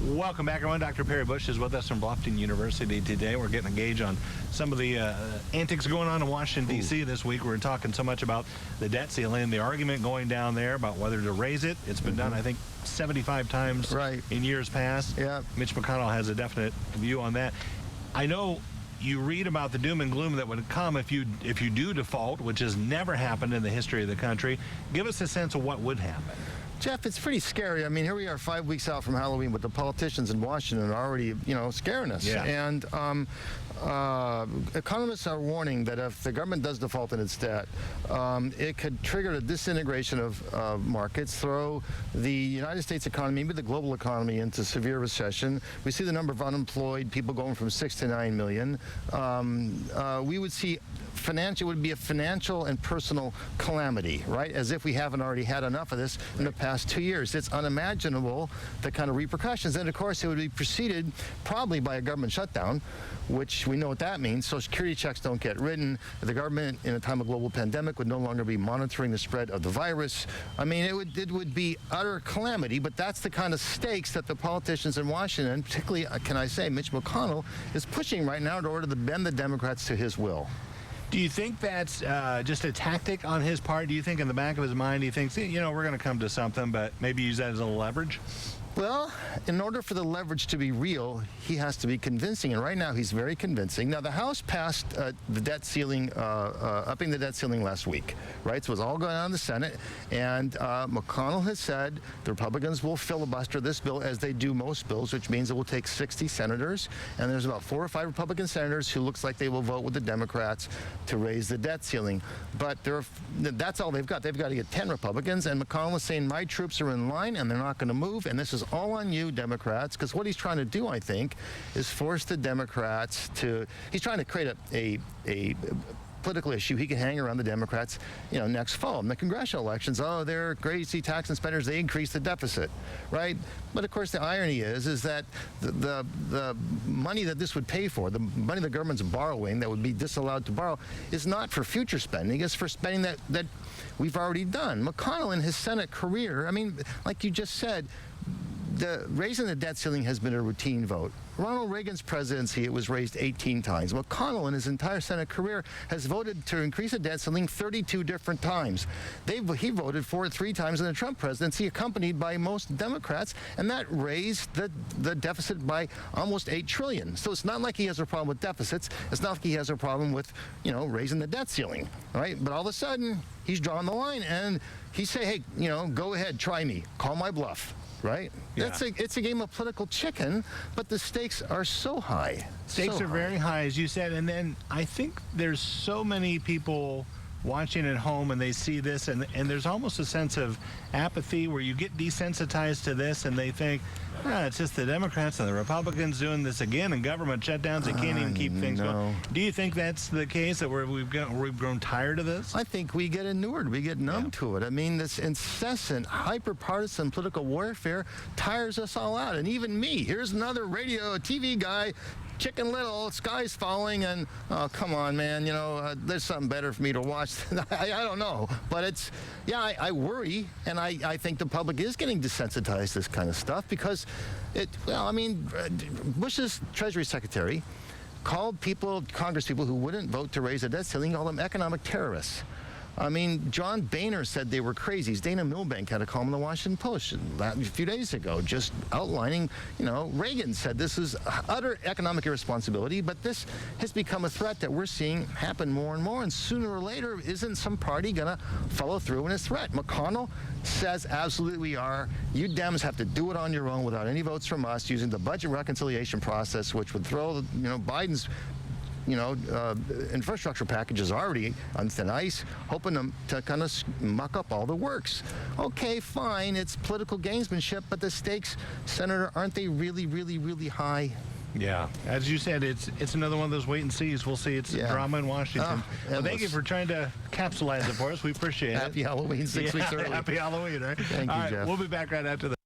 Welcome back, everyone. Dr. Perry Bush is with us from Bluffton University today. We're getting a gauge on some of the antics going on in Washington, D.C. this week. We're talking so much about the debt ceiling, the argument going down there about whether to raise it. It's been done, I think, 75 times in years past. Yeah. Mitch McConnell has a definite view on that. I know you read about the doom and gloom that would come if you do default, which has never happened in the history of the country. Give us a sense of what would happen. Jeff, it's pretty scary. I mean, here we are 5 weeks out from Halloween, but the politicians in Washington are already, scaring us. Yeah. And economists are warning that if the government does default in its debt, it could trigger the disintegration of markets, throw the United States economy, maybe the global economy, into severe recession. We see the number of unemployed people going from 6 to 9 million. We would see it would be a financial and personal calamity, right? As if we haven't already had enough of this in the past 2 years. It's unimaginable, the kind of repercussions. And of course, it would be preceded probably by a government shutdown, which we know what that means. Social security checks don't get written. The government, in a time of global pandemic, would no longer be monitoring the spread of the virus. I mean, it would be utter calamity, but that's the kind of stakes that the politicians in Washington, particularly, can I say, Mitch McConnell, is pushing right now in order to bend the Democrats to his will. Do you think that's just a tactic on his part? Do you think in the back of his mind he thinks, we're going to come to something, but maybe use that as a leverage? Well, in order for the leverage to be real, he has to be convincing, and right now he's very convincing. Now, the House passed the debt ceiling, upping the debt ceiling last week, right? So it was all going on in the Senate, and McConnell has said the Republicans will filibuster this bill as they do most bills, which means it will take 60 senators, and there's about 4 or 5 Republican senators who looks like they will vote with the Democrats to raise the debt ceiling. But that's all they've got. They've got to get 10 Republicans, and McConnell is saying, my troops are in line, and they're not going to move, and this is all on you, Democrats, because what he's trying to do, I think, is force the Democrats to, he's trying to create a political issue he can hang around the Democrats, next fall. In the congressional elections, they're crazy tax and spenders, they increase the deficit, right? But of course the irony is that the money that this would pay for, the money the government's borrowing that would be disallowed to borrow, is not for future spending, it's for spending that we've already done. McConnell in his Senate career, I mean, like you just said, raising the debt ceiling has been a routine vote. Ronald Reagan's presidency, it was raised 18 times. McConnell, in his entire Senate career, has voted to increase the debt ceiling 32 different times. He voted for it 3 times in the Trump presidency, accompanied by most Democrats, and that raised the deficit by almost $8 trillion. So it's not like he has a problem with deficits. It's not like he has a problem with, raising the debt ceiling, right? But all of a sudden, he's drawn the line, and he say, hey, go ahead, try me, call my bluff. Right? Yeah. It's a game of political chicken, but the stakes are so high. Stakes are very high, as you said, and then I think there's so many people watching at home and they see this, and there's almost a sense of apathy where you get desensitized to this and they think, it's just the Democrats and the Republicans doing this again, and government shutdowns, they can't even keep things going. Do you think that's the case, that we've grown tired of this? I think we get inured, we get numb to it. I mean, this incessant, hyper-partisan political warfare tires us all out, and even me. Here's another radio, TV guy, Chicken Little, sky's falling, and come on, man, there's something better for me to watch. I don't know, but I worry, and I think the public is getting desensitized to this kind of stuff because Bush's Treasury Secretary called Congress people who wouldn't vote to raise the debt ceiling, called them economic terrorists. I mean, John Boehner said they were crazies. Dana Milbank had a column in the Washington Post a few days ago just outlining, Reagan said this is utter economic irresponsibility, but this has become a threat that we're seeing happen more and more, and sooner or later, isn't some party going to follow through on his threat? McConnell says absolutely we are. You Dems have to do it on your own without any votes from us using the budget reconciliation process, which would throw, Biden's infrastructure package is already on thin ice, hoping to kind of muck up all the works. Okay, fine, it's political gamesmanship, but the stakes, Senator, aren't they really, really, really high? Yeah, as you said, it's another one of those wait and sees. We'll see. It's drama in Washington. Well, thank you for trying to capsulize it for us. We appreciate it. Happy Halloween, 6 weeks early. Happy Halloween, right? Thank you, Jeff. We'll be back right after the